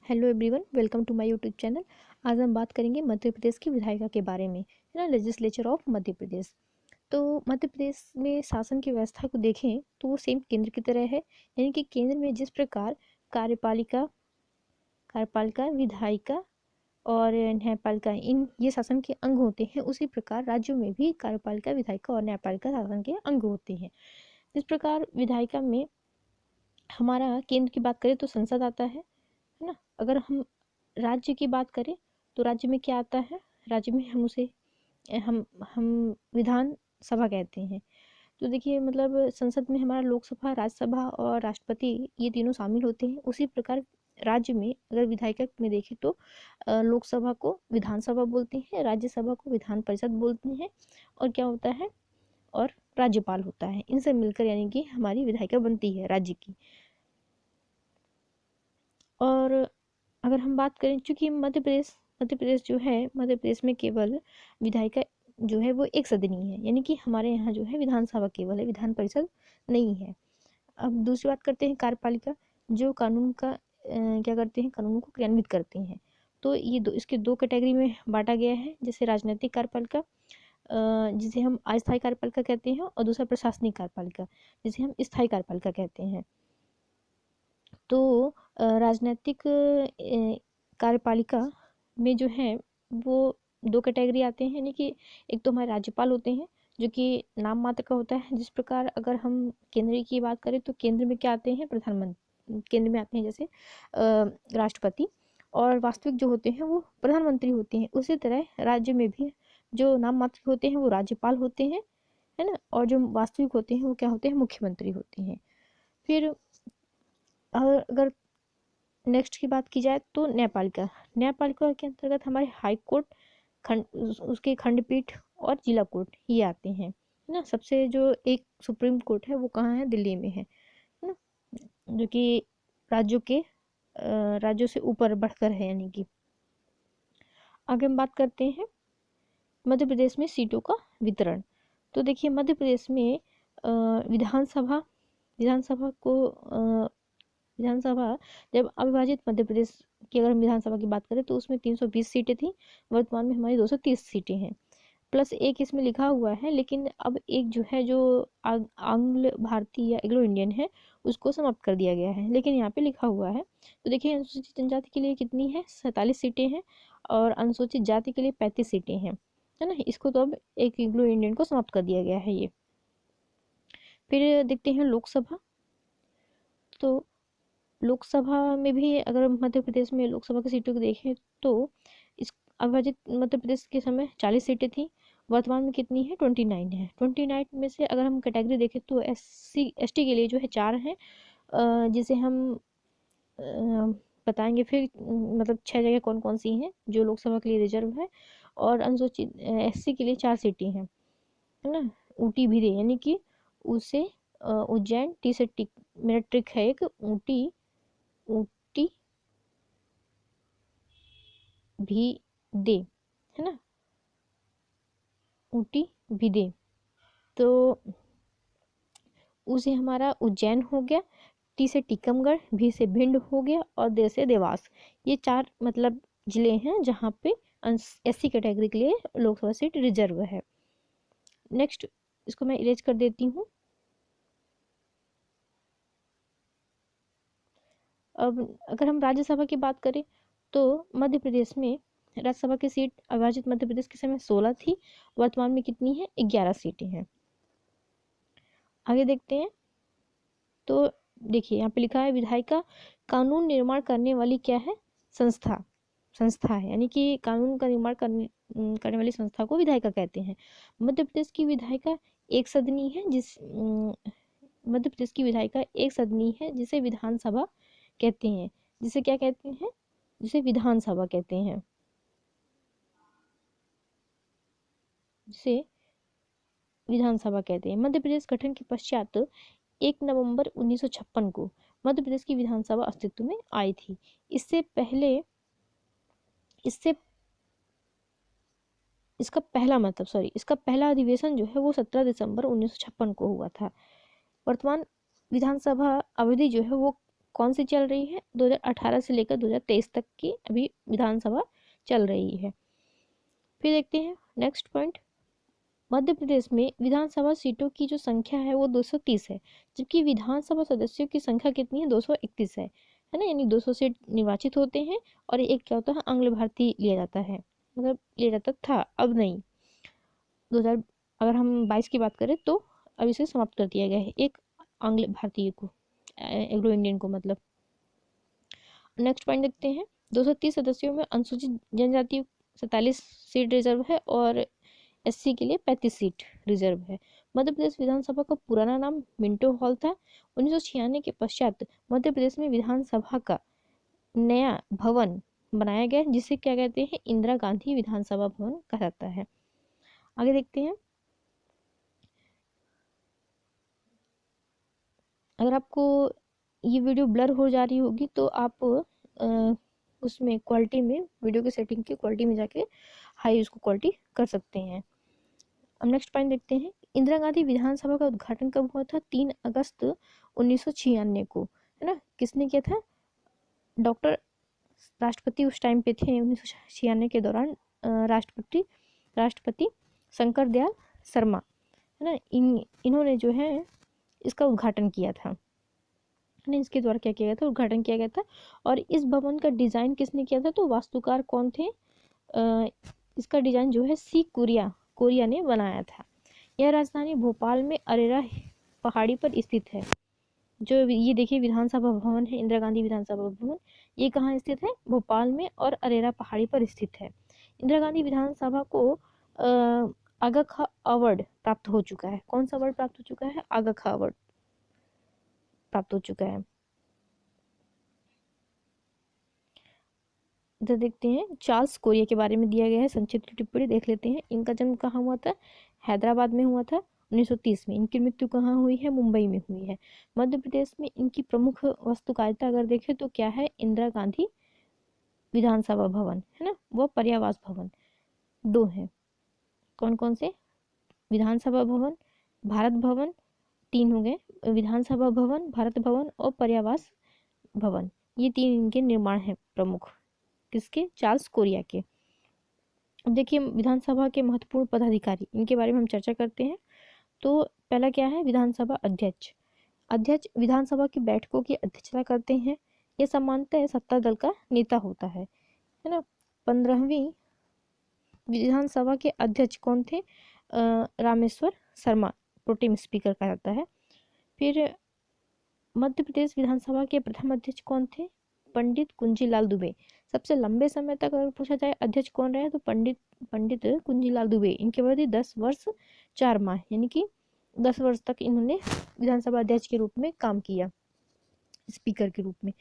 Hello everyone, welcome to my YouTube channel. आज हम बात करेंगे मध्य प्रदेश की विधायिका के बारे में, है ना। Legislature of Madhya Pradesh. तो मध्य प्रदेश में शासन की व्यवस्था को देखें तो वो सेम केंद्र की तरह है, यानी कि केंद्र में जिस प्रकार कार्यपालिका कार्यपालिका विधायिका और न्यायपालिका इन ये शासन के अंग होते हैं, उसी प्रकार राज्यों में भी कार्यपालिका विधायिका और न्यायपालिका शासन के अंग होते हैं। इस प्रकार विधायिका में हमारा केंद्र की बात करें तो संसद आता है ना। अगर हम राज्य की बात करें तो राज्य में क्या आता है, राज्य में हम उसे हम विधान सभा कहते हैं। तो देखिए, मतलब संसद में हमारा लोकसभा, राज्यसभा और राष्ट्रपति ये तीनों शामिल होते हैं। उसी प्रकार राज्य में अगर विधायिका में देखें तो लोकसभा को विधानसभा बोलते हैं, राज्यसभा को विधान परिषद बोलते हैं, और क्या होता है, और राज्यपाल होता है। इनसे मिलकर यानी कि हमारी विधायिका बनती है राज्य की। और अगर हम बात करें, चूँकि मध्य प्रदेश जो है, मध्य प्रदेश में केवल विधायिका जो है वो एक सदनीय है, यानी कि हमारे यहाँ जो है विधानसभा केवल है, विधान परिषद नहीं है। अब दूसरी बात करते हैं कार्यपालिका, जो कानून का क्या करते हैं, कानून को क्रियान्वित करते हैं। तो ये इसके दो कैटेगरी में बांटा गया है, जैसे राजनीतिक कार्यपालिका जिसे हम अस्थायी कार्यपालिका कहते हैं, और दूसरा प्रशासनिक कार्यपालिका जिसे हम स्थायी कार्यपालिका कहते हैं। तो राजनीतिक कार्यपालिका में जो है वो दो कैटेगरी आते हैं, यानी कि एक तो हमारे राज्यपाल होते हैं जो कि नाम मात्र का होता है। जिस प्रकार अगर हम केंद्र की बात करें तो केंद्र में क्या आते हैं, प्रधानमंत्री केंद्र में आते हैं, जैसे राष्ट्रपति, और वास्तविक जो होते हैं वो प्रधानमंत्री होते हैं। उसी तरह राज्य में भी जो नाम मात्र होते हैं वो राज्यपाल होते हैं, है ना, और जो वास्तविक होते हैं वो क्या होते हैं, मुख्यमंत्री होते हैं। फिर अगर नेक्स्ट की बात की जाए तो न्यायपालिका के अंतर्गत हमारे हाई कोर्ट, खंड उसके खंडपीठ और जिला कोर्ट ये आते हैं, है ना। सबसे जो एक सुप्रीम कोर्ट है वो कहाँ है, दिल्ली में है ना, जो कि राज्यों से ऊपर बढ़कर है, यानी कि। आगे हम बात करते हैं मध्य प्रदेश में सीटों का वितरण। तो देखिए, मध्य प्रदेश में विधानसभा विधानसभा को विधानसभा जब अविभाजित मध्य प्रदेश की अगर हम विधानसभा की बात करें तो उसमें 320 सीटें थी। वर्तमान में हमारी 230 सीटें हैं, प्लस एक इसमें लिखा हुआ है, लेकिन अब एक जो है जो आंग्ल भारतीय या एग्लो इंडियन है उसको समाप्त कर दिया गया है, लेकिन यहाँ पे लिखा हुआ है। तो देखिए, अनुसूचित जनजाति के लिए कितनी है, 47 सीटें हैं, और अनुसूचित जाति के लिए 35 सीटें हैं, है ना। इसको तो अब एक एग्लो इंडियन को समाप्त कर दिया गया है ये। फिर देखते हैं लोकसभा। तो लोकसभा में भी अगर मध्य प्रदेश में लोकसभा की सीटों को देखें तो इस अविभाजित मध्य प्रदेश के समय 40 सीटें थी। वर्तमान में कितनी है, 29 है। 29 में से अगर हम कैटेगरी देखें तो SC ST के लिए जो है 4 हैं, जिसे हम बताएंगे फिर, मतलब 6 जगह कौन कौन सी हैं जो लोकसभा के लिए रिजर्व है। और अनुसूचित SC के लिए 4 सीटें हैं, है ना। ऊटी भी दे, यानी कि उसे उज्जैन, टी से टिक, मेरा ट्रिक है एक, ऊटी ऊटी भी दे, है ना, ऊटी भी दे। तो उसे हमारा उज्जैन हो गया, टी से टीकमगढ़, भी से भिंड हो गया, और दे से देवास। ये 4 मतलब जिले हैं जहाँ पे SC कैटेगरी के लिए लोकसभा सीट रिजर्व है। नेक्स्ट, इसको मैं इरेज कर देती हूँ। अब अगर हम राज्यसभा की बात करें तो मध्य प्रदेश में राज्यसभा की सीट अविभाजित मध्य प्रदेश के समय 16 थी। वर्तमान में कितनी है, 11 सीटें हैं। आगे देखते हैं। तो देखिए, यहाँ पे लिखा है विधायिका कानून निर्माण करने वाली क्या है, संस्था है, यानी कि कानून का निर्माण करने वाली संस्था को विधायिका कहते हैं। मध्य प्रदेश की विधायिका एक सदनी है, मध्य प्रदेश की विधायिका एक सदनी है जिसे विधानसभा कहते हैं। जिसे क्या कहते हैं, जिसे विधानसभा कहते हैं, जिसे विधानसभा कहते हैं। मध्य प्रदेश गठन के पश्चात 1 नवंबर 1956 को मध्य प्रदेश की विधानसभा अस्तित्व में आई थी। इससे पहले इससे इसका पहला अधिवेशन जो है वो 17 दिसंबर 1956 को हुआ था। वर्तमान विधानसभा अवधि जो है वो कौन सी चल रही है, 2018 से लेकर 2023 तक की अभी विधानसभा चल रही है। फिर देखते हैं नेक्स्ट पॉइंट, मध्य प्रदेश में विधानसभा सीटों की जो संख्या है वो 230 है, जबकि विधानसभा सदस्यों की संख्या कितनी है, 231 है ना, यानी 200 सीट निर्वाचित होते हैं और एक क्या होता है, आंग्ल भारतीय लिया जाता है, मतलब लिया जाता था, अब नहीं। 2000 अगर हम 22 की बात करें तो अब इसे समाप्त कर दिया गया है, एक आंग्ल भारतीय को, एग्रो इंडियन को मतलब। नेक्स्ट पॉइंट देखते हैं, 230 सदस्यों में अनुसूचित जनजाति 47 सीट रिजर्व है और एससी के लिए 35 सीट रिजर्व है। मध्य प्रदेश विधानसभा का पुराना नाम मिंटो हॉल था। 1996 के पश्चात मध्य प्रदेश में विधानसभा का नया भवन बनाया गया जिसे क्या कहते हैं, इंदिरा गांधी विधानसभा भवन कहा जाता है। आगे देखते हैं, अगर आपको ये वीडियो ब्लर हो जा रही होगी तो आप उसमें क्वालिटी में, वीडियो की सेटिंग की क्वालिटी में जाके हाई उसको क्वालिटी कर सकते हैं। अब नेक्स्ट पॉइंट देखते हैं, इंदिरा गांधी विधानसभा का उद्घाटन कब हुआ था, 3 अगस्त 1996 को, है ना। किसने किया था, डॉक्टर राष्ट्रपति उस टाइम पे थे 1996 के दौरान, राष्ट्रपति शंकर दयाल शर्मा, है ना। इन्होंने जो है इसका उद्घाटन किया था, है ना, इसके द्वारा क्या किया गया था, उद्घाटन किया गया था। और इस भवन का डिजाइन किसने किया था, तो वास्तुकार कौन थे, इसका डिजाइन जो है सी कोरिया ने बनाया था। यह राजधानी भोपाल में अरेरा पहाड़ी पर स्थित है। जो ये देखिए विधानसभा भवन है, इंदिरा गांधी विधानसभा भवन, ये कहाँ स्थित है, भोपाल में और अरेरा पहाड़ी पर स्थित है। इंदिरा गांधी विधानसभा को आगा खा अवार्ड प्राप्त हो चुका है। कौन सा अवार्ड प्राप्त हो चुका है, आगा खा अवार्ड प्राप्त हो चुका है। इधर देखते हैं, चार्ल्स कोरिया के बारे में दिया गया है, संक्षिप्त टिप्पणी देख लेते हैं। इनका जन्म कहाँ हुआ था, हैदराबाद में हुआ था 1930 में। इनकी मृत्यु कहाँ हुई है, मुंबई में हुई है। मध्य प्रदेश में इनकी प्रमुख वास्तुकारिता अगर देखें तो क्या है, इंदिरा गांधी विधानसभा भवन, है ना, वो पर्यावास भवन, दो हैं। कौन कौन से, विधानसभा भवन, भारत भवन, तीन हो गए, विधानसभा भवन, भारत भवन और पर्यावास भवन, ये तीन इनके निर्माण हैं प्रमुख, किसके, चार्ल्स कोरिया के। अब देखिए विधानसभा के महत्वपूर्ण पदाधिकारी, इनके बारे में हम चर्चा करते हैं। तो पहला क्या है, विधानसभा अध्यक्ष। अध्यक्ष विधानसभा की बैठकों की अध्यक्षता करते हैं। यह सामान्यतः सत्ता दल का नेता होता है ना। 15वीं विधानसभा के अध्यक्ष कौन थे, रामेश्वर शर्मा, प्रोटेम स्पीकर कहा जाता है। फिर मध्य प्रदेश विधानसभा के प्रथम अध्यक्ष कौन थे, पंडित कुंजीलाल दुबे। सबसे लंबे समय तक अगर पूछा जाए अध्यक्ष कौन रहे तो पंडित कुंजीलाल दुबे। इनकी अवधि 10 वर्ष 4 माह, यानी कि 10 वर्ष तक इन्होंने विधानसभा अध्यक्ष के रूप में काम किया, स्पीकर के रूप में।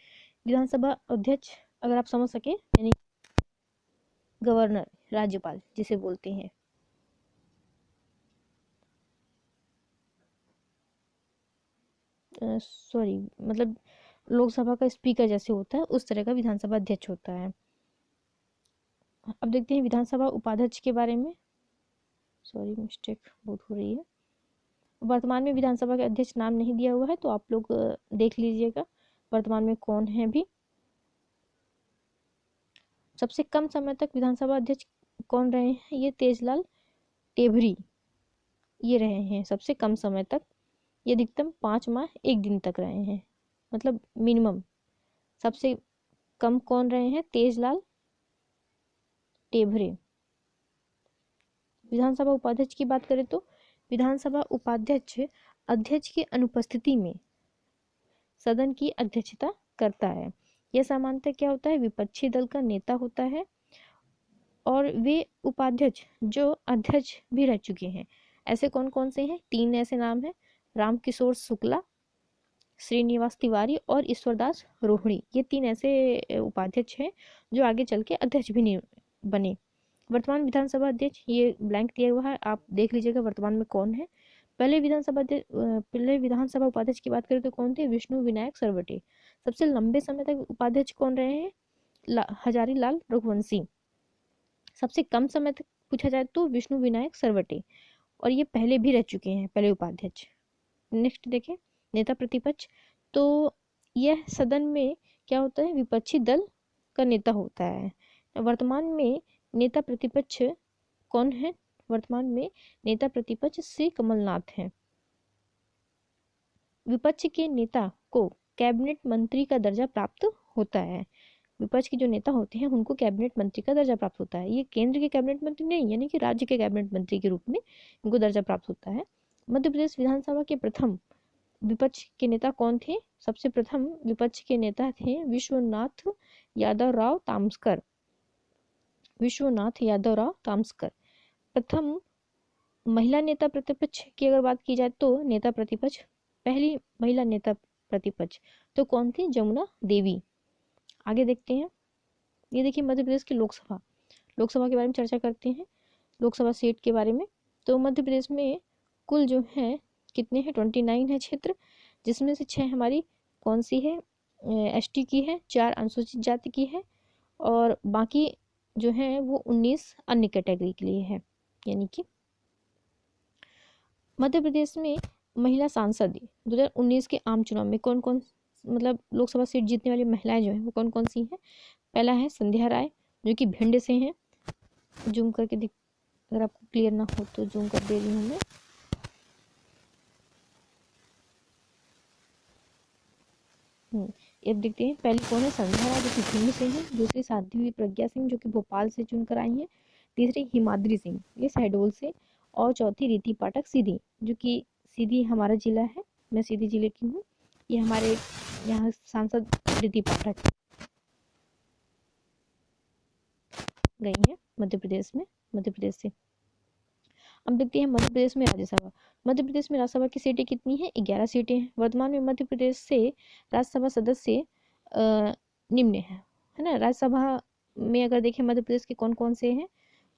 विधानसभा अध्यक्ष अगर आप समझ सके, यानी गवर्नर, राज्यपाल जिसे बोलते हैं। सॉरी, मतलब लोकसभा का स्पीकर जैसे होता है उस तरह का विधानसभा अध्यक्ष होता है। अब देखते हैं विधानसभा उपाध्यक्ष के बारे में। सॉरी, मिस्टेक बहुत हो रही है। वर्तमान में विधानसभा के अध्यक्ष नाम नहीं दिया हुआ है, तो आप लोग देख लीजिएगा वर्तमान में कौन है भी। सबसे कम समय तक विधानसभा अध्यक्ष कौन रहे हैं, ये तेजलाल टेभरी, ये रहे हैं सबसे कम समय तक। ये अधिकतम 5 माह 1 दिन तक रहे हैं, मतलब मिनिमम। सबसे कम कौन रहे हैं, तेजलाल टेभरे। विधानसभा उपाध्यक्ष की बात करें तो विधानसभा उपाध्यक्ष अध्यक्ष की अनुपस्थिति में सदन की अध्यक्षता करता है। यह सामान्यतः क्या होता है, विपक्षी दल का नेता होता है। और वे उपाध्यक्ष जो अध्यक्ष भी रह चुके हैं, ऐसे कौन कौन से हैं, 3 ऐसे नाम हैं, रामकिशोर शुक्ला, श्रीनिवास तिवारी और ईश्वरदास रोहिणी। ये 3 ऐसे उपाध्यक्ष हैं जो आगे चल के अध्यक्ष भी नहीं बने। वर्तमान विधानसभा अध्यक्ष, ये ब्लैंक दिया हुआ है, आप देख लीजिएगा वर्तमान में कौन है। पहले विधानसभा उपाध्यक्ष की बात करें तो कौन थे, विष्णु विनायक सरवटे। सबसे लंबे समय तक उपाध्यक्ष कौन रहे हैं, हजारी लाल रघुवंशी। सबसे कम समय तक पूछा जाए तो विष्णु विनायक सरवटे, और ये पहले भी रह चुके हैं, पहले उपाध्यक्ष। नेक्स्ट देखें नेता प्रतिपक्ष, तो यह सदन में क्या होता है, विपक्षी दल का नेता होता है। वर्तमान में नेता प्रतिपक्ष कौन है? वर्तमान में नेता प्रतिपक्ष श्री कमलनाथ हैं। विपक्ष के नेता को कैबिनेट मंत्री का दर्जा प्राप्त होता है। विपक्ष के जो नेता होते हैं उनको कैबिनेट मंत्री का दर्जा प्राप्त होता है। ये केंद्र के कैबिनेट मंत्री नहीं, यानी कि राज्य के कैबिनेट मंत्री के रूप में इनको दर्जा प्राप्त होता है। मध्य प्रदेश विधानसभा के प्रथम विपक्ष के नेता कौन थे? सबसे प्रथम विपक्ष के नेता थे विश्वनाथ यादव राव ताम्सकर। विश्वनाथ यादव राव ताम्सकर। प्रथम महिला नेता प्रतिपक्ष की अगर बात की जाए तो नेता प्रतिपक्ष, पहली महिला नेता प्रतिपक्ष तो कौन थी? जमुना देवी। आगे देखते हैं, ये देखिए मध्य प्रदेश की लोकसभा के बारे में चर्चा करते हैं, लोकसभा सीट के बारे में। तो मध्य प्रदेश में कुल जो है कितने हैं? 29 है क्षेत्र, जिसमें से 6 हमारी कौन सी है? एसटी की है, 4 अनुसूचित जाति की है, और बाकी जो है वो 19 अन्य कैटेगरी के लिए है। यानी कि मध्य प्रदेश में महिला सांसद 2019 के आम चुनाव में कौन कौन, मतलब लोकसभा सीट जीतने वाली महिलाएं जो हैं वो कौन कौन सी हैं? पहला है संध्या राय, जो कि भिंड से हैं। जूम करके दिख, अगर आपको क्लियर ना हो तो जूम कर दे रही हूँ मैं। अब देखते हैं, पहली कौन है? संध्या राय, जो कि भिंड से हैं। दूसरी साध्वी प्रज्ञा सिंह, जो कि भोपाल से चुनकर आई हैं। तीसरी हिमाद्री सिंह, ये शहडोल से। और चौथी रीति पाठक सीधी, जो कि सीधी हमारा जिला है, मैं सीधी जिले की हूँ। ये हमारे यहाँ सांसद रीति पाठक गई है मध्य प्रदेश से। अब देखते हैं मध्य प्रदेश में राज्यसभा। मध्य प्रदेश में राज्यसभा की सीटें कितनी हैं? 11 सीटें हैं। वर्तमान में मध्य प्रदेश से राज्यसभा सदस्य निम्न है ना। राज्यसभा में अगर देखें मध्य प्रदेश के कौन कौन से हैं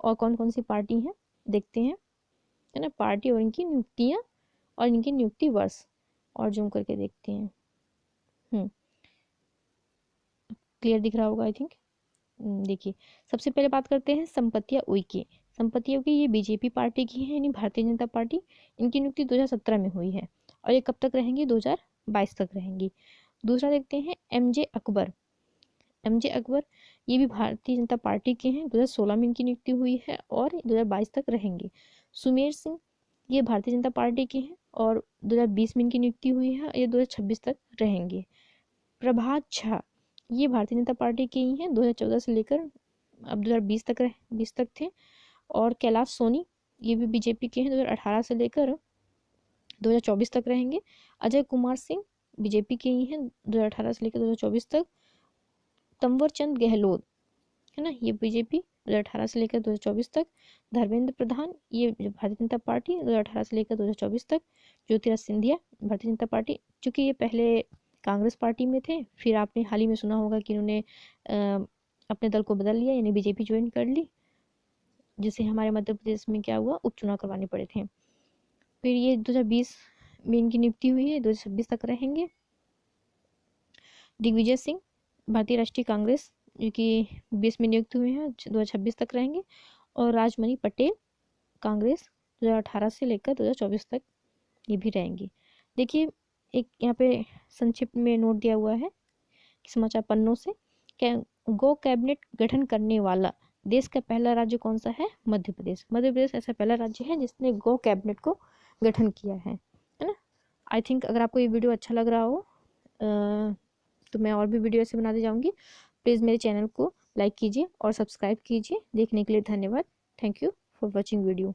और कौन कौन सी पार्टी हैं, देखते हैं, है ना। पार्टी और इनकी नियुक्तियाँ और इनकी नियुक्ति वर्ष, और जूम करके देखते हैं। क्लियर दिख रहा होगा आई थिंक। देखिए, सबसे पहले बात करते हैं संपत्तियाँ उइके। संपत्तियों की, ये बीजेपी पार्टी की है, यानी भारतीय जनता पार्टी। इनकी नियुक्ति 2017 में हुई है और ये कब तक रहेंगी? 2022 तक रहेंगी। दूसरा देखते हैं एमजे अकबर। ये भी भारतीय जनता पार्टी के हैं। 2016 में इनकी नियुक्ति हुई है और 2022 तक रहेंगे। सुमेर सिंह, ये भारतीय जनता पार्टी के हैं और 2020 में इनकी नियुक्ति हुई है, ये 2026 तक रहेंगे। प्रभात झा, ये भारतीय जनता पार्टी के ही हैं, 2014 से लेकर अब 2020 तक थे। और कैलाश सोनी, ये भी बीजेपी के हैं, 2018 से लेकर 2024 तक रहेंगे। अजय कुमार सिंह बीजेपी के ही हैं, 2018 से लेकर 2024 तक। तंवर चंद गहलोत, है ना, ये बीजेपी 2018 से लेकर 2024 तक। धर्मेंद्र प्रधान, ये भारतीय जनता पार्टी 2018 से लेकर 2024 तक। ज्योतिराज सिंधिया, भारतीय जनता पार्टी, चूँकि ये पहले कांग्रेस पार्टी में थे, फिर आपने हाल ही में सुना होगा कि उन्होंने अपने दल को बदल लिया, यानी बीजेपी ज्वाइन कर ली, जिससे हमारे मध्य प्रदेश में क्या हुआ? उपचुनाव करवाने पड़े थे। फिर ये 2020 में इनकी नियुक्ति हुई है, 2026 तक रहेंगे। दिग्विजय सिंह, भारतीय राष्ट्रीय कांग्रेस, जो कि 20 में नियुक्त हुए हैं, 2026 तक रहेंगे। और राजमणि पटेल, कांग्रेस, 2018 से लेकर 2024 तक ये भी रहेंगी। देखिए, एक यहाँ पे संक्षिप्त में नोट दिया हुआ है समाचार पन्नों से। गो कैबिनेट गठन करने वाला देश का पहला राज्य कौन सा है? मध्य प्रदेश। मध्य प्रदेश ऐसा पहला राज्य है जिसने गो कैबिनेट को गठन किया है ना। आई थिंक अगर आपको ये वीडियो अच्छा लग रहा हो तो मैं और भी वीडियो ऐसे बनाती जाऊँगी। प्लीज़ मेरे चैनल को लाइक कीजिए और सब्सक्राइब कीजिए। देखने के लिए धन्यवाद। Thank you for watching video.